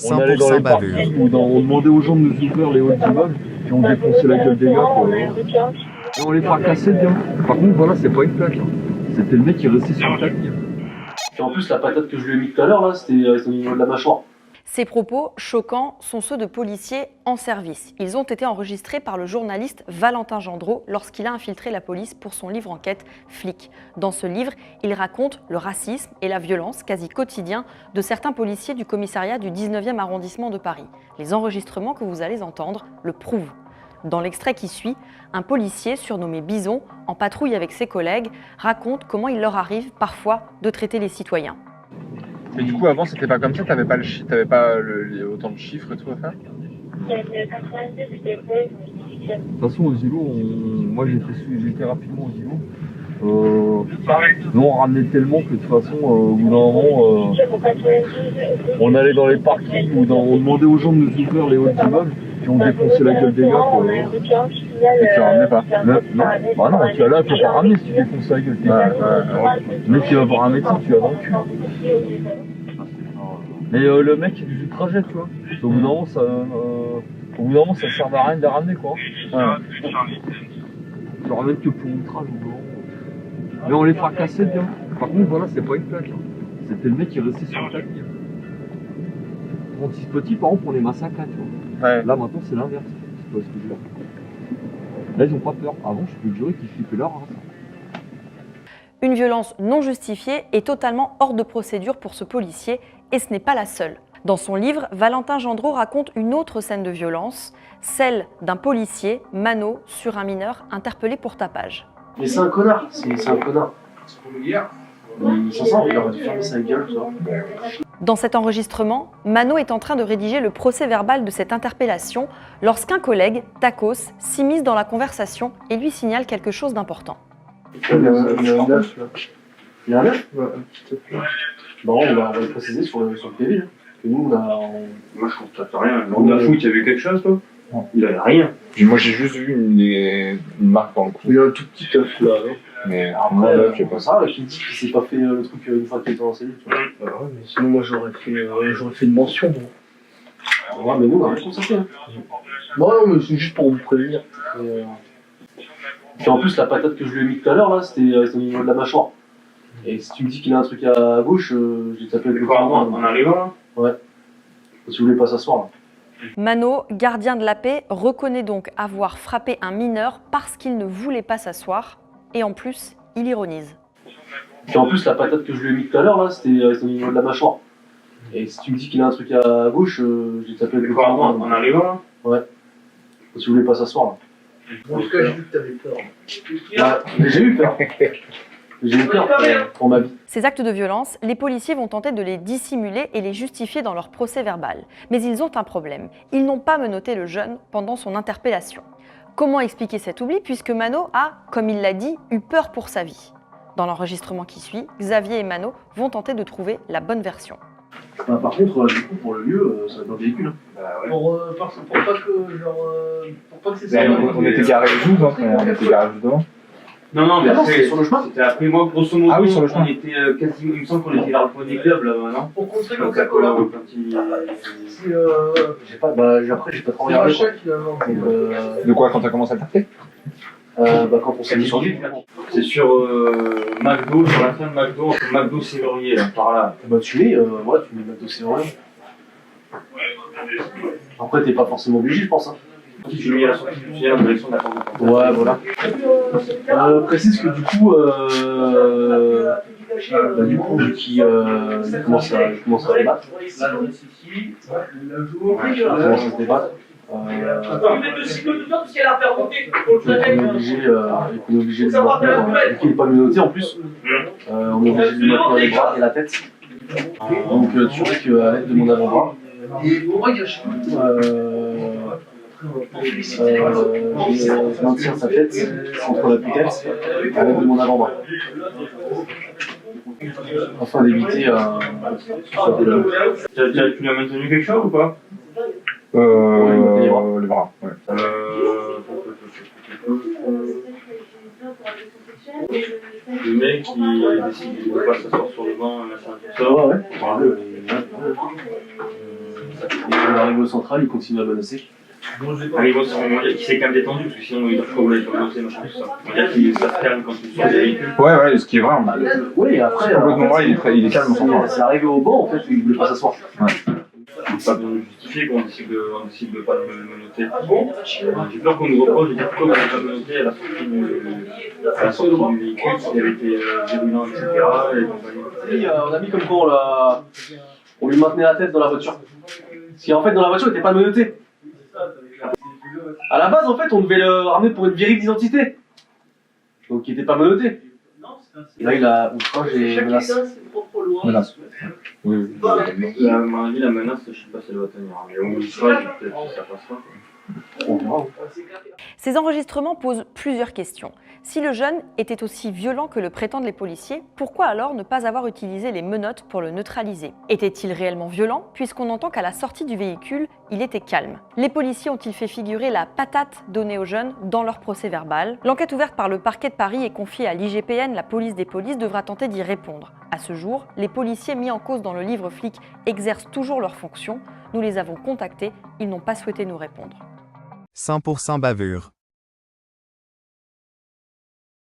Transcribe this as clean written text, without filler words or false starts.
On allait dans les 100% parties bavure. où on demandait aux gens de nous ouvrir les halls d'immeubles, puis on défonçait la gueule des gars, quoi. Et on les fracassait bien. Par contre, voilà, c'est pas une plaque. Hein. C'était le mec qui restait sur le tapis. Et en plus, la patate que je lui ai mis tout à l'heure, là, c'était au niveau de la mâchoire. Ces propos choquants sont ceux de policiers en service. Ils ont été enregistrés par le journaliste Valentin Gendreau lorsqu'il a infiltré la police pour son livre enquête Flic. Dans ce livre, il raconte le racisme et la violence quasi quotidien de certains policiers du commissariat du 19e arrondissement de Paris. Les enregistrements que vous allez entendre le prouvent. Dans l'extrait qui suit, un policier surnommé Bison, en patrouille avec ses collègues, raconte comment il leur arrive parfois de traiter les citoyens. Mais du coup, avant, c'était pas comme ça, t'avais pas autant de chiffres et tout à faire? De toute façon, aux îlots, moi j'étais rapidement aux îlots. Nous on ramenait tellement que de toute façon, au bout d'un moment, on allait dans les parkings où on demandait aux gens de nous ouvrir les halls d'immeubles, puis on défonçait la gueule des gars, quoi. Et tu ramenais pas? Non, bah non, tu as là, faut pas ramener si tu défonces la gueule. Mais tu vas voir un médecin, tu vas dans le cul. Mais le mec il faisait du trajet, tu vois. Au bout d'un moment, ça servait à rien de les ramener, quoi. Tu ramènes que pour une trace, au bout d'un moment. Mais on les fracassait bien. Par contre, voilà, c'est pas une plaque. Hein. C'était le mec qui restait sur le tapis. Quand ils se petit, par exemple, on les massacrait, tu vois. Ouais. Là, maintenant, c'est l'inverse. C'est pas ce que je veux dire. Là, ils ont pas peur. Avant, je peux te jurer qu'ils flippaient leur race. Une violence non justifiée est totalement hors de procédure pour ce policier, et ce n'est pas la seule. Dans son livre, Valentin Gendreau raconte une autre scène de violence, celle d'un policier, Mano, sur un mineur interpellé pour tapage. Mais c'est un connard, c'est un connard. Il s'en sort, il aurait dû fermer sa gueule, tu vois. Dans cet enregistrement, Mano est en train de rédiger le procès-verbal de cette interpellation lorsqu'un collègue, Tacos, s'immisce dans la conversation et lui signale quelque chose d'important. Il y a un 9 là. Il y a un 9 ouais, un petit 9 là. Bon, on va le préciser sur le PV. Hein. Que nous, on a. Moi, je constate rien. On a fou, il y avait quelque chose, toi? Non. Il avait rien. Moi, j'ai juste vu une marque dans le cou. Il y a un tout petit œuf là. Hein. Mais Après, là, je sais pas. ça, qui dit qu'il s'est pas fait le truc une fois qu'il était en cellule. Tu vois. Ouais, mais sinon, moi, j'aurais fait une mention. Bon. Ouais, mais nous, on a rien constaté. Hein. Bon, non, mais c'est juste pour vous prévenir. Et en plus, la patate que je lui ai mis tout à l'heure, là, c'était au niveau de la mâchoire. Et si tu me dis qu'il a un truc à gauche, j'ai tapé avec le poing. En arrivant, là? Ouais. Si vous voulez pas s'asseoir, là. Mano, gardien de la paix, reconnaît donc avoir frappé un mineur parce qu'il ne voulait pas s'asseoir, et en plus, il ironise. Et en plus, la patate que je lui ai mis tout à l'heure, là, c'était au niveau de la mâchoire. Et si tu me dis qu'il a un truc à gauche, j'ai tapé avec le poing. En arrivant, là? Ouais. Si vous voulez pas s'asseoir, là. En tout cas, j'ai vu que t'avais peur. Ouais, mais j'ai eu peur. J'ai eu peur pour ma vie. Ces actes de violence, les policiers vont tenter de les dissimuler et les justifier dans leur procès verbal. Mais ils ont un problème. Ils n'ont pas menotté le jeune pendant son interpellation. Comment expliquer cet oubli puisque Mano a, comme il l'a dit, eu peur pour sa vie? Dans l'enregistrement qui suit, Xavier et Mano vont tenter de trouver la bonne version. Bah, par contre, du coup, pour le lieu, ça va être un véhicule. Hein. Bah, ouais. Pour pas que, pour pas que c'est ça. On était garés le 12, hein, on était garés juste devant. Non, mais Ah non, après, c'était sur le chemin. C'était après moi, grosso modo. Ah oui, sur le chemin. On était quasiment, il me semble qu'on était vers le point des clubs, là, non? Pour contrer Quand Coca-Cola. il... J'ai pas, après, j'ai pas trop C'est regardé. Rachel finalement. Donc, De quoi, quand t'as commencé à taper? quand on s'est mis sur lui, C'est sur McDo, sur la fin de McDo, entre McDo Séverier, là, par là. bah tu mets McDo Sévérien. Après, t'es pas forcément obligé, je pense. Hein. Tu mets à la sortie du tunnel en direction de la porte de Pantin. Ouais, voilà. Précise que du coup, vu qu'il commence à se débattre. Il commence à se débattre. On est obligé de maintenir, vu qu'il n'est pas menotté en plus, on est obligé de lui maintenir les bras et la tête. Donc tu vois qu'à l'aide de mon avant-bras, je maintiens sa tête entre la putette à l'aide de mon avant-bras. Afin d'éviter Tu lui as maintenu quelque chose ou pas? Les bras, ouais. Le mec qui décide de ne pas s'asseoir sur le banc, machin, tout ça. ouais. arrivé au central, il continue à menacer. Arrive au centre, on va dire qu'il s'est quand même détendu, parce que sinon il doit probablement être commencé, machin, tout ça. On va dire qu'il ça se calme quand tu sors des véhicules. Ouais, ce qui est vrai. Oui, après, C'est complètement vrai, il est calme, on s'en fout. c'est arrivé au banc, en fait, il voulait pas s'asseoir. C'est pas besoin de justifier qu'on décide de pas me noter. J'ai peur qu'on nous reproche de dire pourquoi on n'a pas noté à la sortie du véhicule, s'il avait été virulent, etc. Et compagnie. On a mis comme quoi on lui maintenait la tête dans la voiture. Parce qu'en fait, dans la voiture, il n'était pas menotté. À la base, en fait, on devait le ramener pour une vérif d'identité. Donc, il n'était pas menotté. Et là, il a outrage et menace. Menace. Oui. À mon avis, la menace, je sais pas si elle va tenir. Mais au choix, peut-être que ça passera. On verra. Ces enregistrements posent plusieurs questions. Si le jeune était aussi violent que le prétendent les policiers, pourquoi alors ne pas avoir utilisé les menottes pour le neutraliser? Était-il réellement violent, puisqu'on entend qu'à la sortie du véhicule, il était calme? Les policiers ont-ils fait figurer la patate donnée aux jeunes dans leur procès verbal? L'enquête ouverte par le parquet de Paris et confiée à l'IGPN, la police des polices, devra tenter d'y répondre. À ce jour, les policiers mis en cause dans le livre Flic exercent toujours leurs fonctions. Nous les avons contactés, ils n'ont pas souhaité nous répondre. 100% bavure.